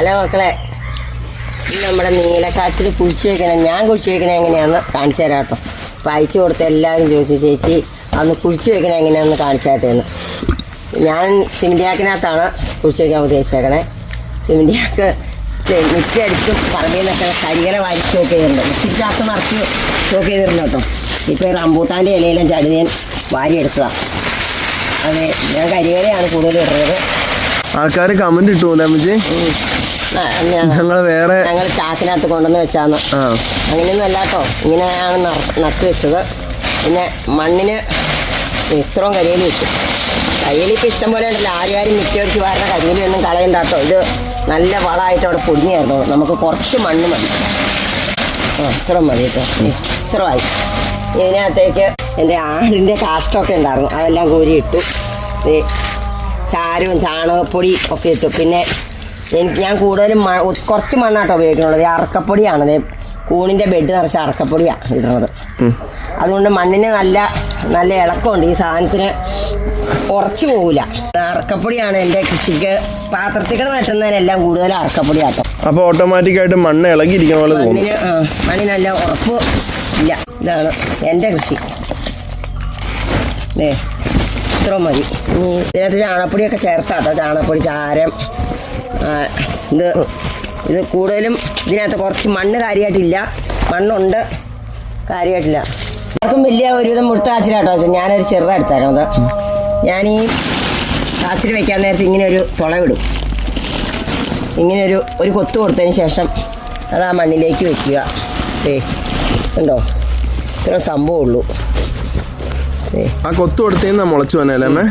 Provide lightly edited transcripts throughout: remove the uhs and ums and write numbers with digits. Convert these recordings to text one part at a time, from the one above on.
Hello മക്കളെ, നമ്മുടെ നീലക്കാച്ചിൽ കുഴിച്ച് വയ്ക്കണേ, ഞാൻ കുഴിച്ച് വയ്ക്കണേ എങ്ങനെയാണെന്ന് കാണിച്ചു തരാം കേട്ടോ. അപ്പോൾ അയച്ചു കൊടുത്ത് എല്ലാവരും ചോദിച്ചു, ചേച്ചി അന്ന് കുഴിച്ച് വയ്ക്കണേ എങ്ങനെയാണെന്ന് കാണിച്ചു തരട്ടേന്ന്. ഞാൻ സിമിൻറ്റിയാക്കിനകത്താണ് കുഴിച്ച് വയ്ക്കാൻ ഉദ്ദേശിച്ചേക്കണേ. സിമിൻറ്റിയാക്ക് മിറ്റടിച്ചും പറമ്പിൽ നിന്നൊക്കെ കരികല വാരി സ്റ്റോക്ക് ചെയ്തിട്ടുണ്ട്. മിറ്റിച്ചാക്ക് മറച്ച് സ്റ്റോക്ക് ചെയ്തിരുന്നു കേട്ടോ. ഇപ്പോൾ റംബൂട്ടാൻ്റെ ഇലയിലും ചടി ഞാൻ വാരിയെടുത്തതാണ്. അതെ, ഞാൻ കരികലയാണ് കൂടുതൽ ഇടുന്നത്. ആൾക്കാർ കമന്റ് ഇട്ടൂല അമ്മച്ചി, ഞങ്ങൾ ചാക്കിനകത്ത് കൊണ്ടുവന്ന് വെച്ചാന്ന്. അങ്ങനെയൊന്നും അല്ല കേട്ടോ, ഇങ്ങനെയാണ് നട്ടു വെച്ചത്. പിന്നെ മണ്ണിന് ഇത്രയും കരിയില വെച്ചു. കരിയിലിപ്പോൾ ഇഷ്ടം പോലെ ഉണ്ടല്ലോ, ആരും മിറ്റടിച്ച് വാരുന്ന കരിയിലൊന്നും കളയണ്ട കേട്ടോ. ഇത് നല്ല വളമായിട്ട് അവിടെ പൊടിഞ്ഞായിരുന്നു. നമുക്ക് കുറച്ച് മണ്ണ് മതി. ഇത്ര മതി കേട്ടോ, ഇത്രമായി. ഇതിനകത്തേക്ക് എൻ്റെ ആടിൻ്റെ കാഷ്ടമൊക്കെ ഉണ്ടായിരുന്നു, അതെല്ലാം കോരിയിട്ടു. ചാരവും ചാണകപ്പൊടി ഒക്കെ ഇട്ടു. പിന്നെ ഞാൻ കൂടുതലും കുറച്ച് മണ്ണാട്ടോ ഉപയോഗിക്കുന്നുള്ളത്. അറക്കപ്പൊടിയാണ്, കൂണിൻ്റെ ബെഡ് നിറച്ച അറക്കപ്പൊടിയാണ് ഇടുന്നത്. അതുകൊണ്ട് മണ്ണിന് നല്ല നല്ല ഇളക്കമുണ്ട്. ഈ സാധനത്തിന് ഉറച്ചു പോകില്ല. അറക്കപ്പൊടിയാണ് എൻ്റെ കൃഷിക്ക് പാത്രത്തിൽ നട്ടുന്നതിനെല്ലാം കൂടുതൽ അറക്കപ്പൊടിയാട്ടോ. അപ്പോൾ ഓട്ടോമാറ്റിക്കായിട്ട് മണ്ണ് ഇളകിയിരിക്കണ പോലെ മണ്ണിന് മണ്ണിന് നല്ല ഉറപ്പ് ഇല്ല. ഇതാണ് എൻ്റെ കൃഷി. ഇത്ര മതി. ഇനി ഇതിനകത്ത് ചാണകപ്പൊടിയൊക്കെ ചേർത്താട്ടോ, ചാണകപ്പൊടി, ചാരം. ഇത് കൂടുതലും ഇതിനകത്ത് കുറച്ച് മണ്ണ് കാര്യമായിട്ടില്ല, മണ്ണുണ്ട് കാര്യമായിട്ടില്ല. ആർക്കും വലിയ ഒരുവിധം മുഴുത്ത കാച്ചിലാട്ടോ വെച്ചാൽ ഞാനൊരു ചെറുതെടുത്തേക്കണത്. ഞാൻ ഈ കാച്ചിൽ വെക്കാൻ നേരത്തെ ഇങ്ങനെ ഒരു തുളവിടും. ഇങ്ങനെ ഒരു കൊത്ത് കൊടുത്തതിന് ശേഷം അത് ആ മണ്ണിലേക്ക് വെക്കുക. ഉണ്ടോ, ഇത്ര സംഭവമുള്ളൂ. ആ കൊത്തു കൊടുത്തേന്ന് മുളച്ചു വന്നല്ലേ.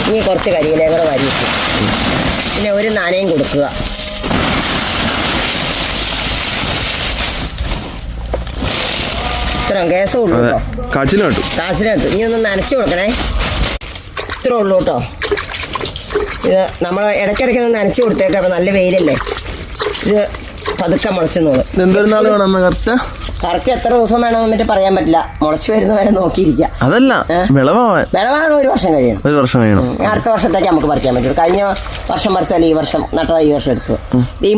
ഇനി കുറച്ച് കരിയിലയും കൂടെ വാരി വെക്കും. പിന്നെ ഒരു നനയും കൊടുക്കുക. ഇത്ര കേസം ഉള്ളൂ കേട്ടോ. കാച്ചിലിനട്ടു. ഇനി ഒന്ന് നനച്ചു കൊടുക്കണേ. ഇത്ര ഉള്ളൂ കേട്ടോ. ഇത് നമ്മൾ ഇടയ്ക്കിടയ്ക്ക് ഒന്ന് നനച്ചു കൊടുത്തേക്കാം. അപ്പം നല്ല വെയിലല്ലേ, ഇത് പതുക്കെ മുളച്ചെന്നോളൂ. കറക്റ്റ് എത്ര ദിവസം വേണമെന്ന് മറ്റേ പറയാൻ പറ്റില്ല. മുളച്ചു വരുന്ന വരെ നോക്കിയിരിക്കുക. അതല്ല, വിളവാണ് 1 വർഷം കഴിയണം. അടുത്ത വർഷത്തേക്ക് നമുക്ക് പറിക്കാൻ പറ്റും. കഴിഞ്ഞ വർഷം പറിച്ചാൽ ഈ വർഷം നട്ടത് ഈ വർഷം എടുത്തു. ഈ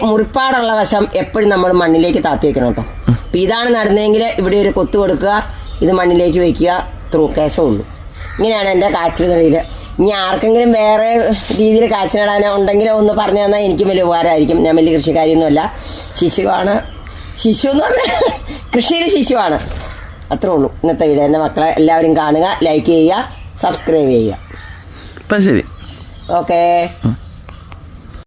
മുറിപ്പാടുള്ള വശം എപ്പോഴും നമ്മൾ മണ്ണിലേക്ക് താത്തി വെക്കണം കേട്ടോ. അപ്പം ഇതാണ് നടുന്നതെങ്കിൽ ഇവിടെ ഒരു കൊത്തു കൊടുക്കുക, ഇത് മണ്ണിലേക്ക് വയ്ക്കുക. കേസമുള്ളൂ. ഇങ്ങനെയാണ് എൻ്റെ കാച്ചിൽ തൊഴിൽ. ഇനി ആർക്കെങ്കിലും വേറെ രീതിയിൽ കാച്ചിൽ നടാനോ ഉണ്ടെങ്കിൽ ഒന്ന് പറഞ്ഞു തന്നാൽ എനിക്കും വലിയ ഉപകാരമായിരിക്കും. ഞാൻ വലിയ കൃഷിക്കാരിയൊന്നുമല്ല, ശിശുവാണ്. ശിശു എന്ന് പറഞ്ഞാൽ കൃഷിയിൽ ശിശുവാണ്. അത്രേ ഉള്ളൂ ഇന്നത്തെ വീഡിയോ. എൻ്റെ മക്കളെ എല്ലാവരും കാണുക, ലൈക്ക് ചെയ്യുക, സബ്സ്ക്രൈബ് ചെയ്യുക. ശരി, ഓക്കേ.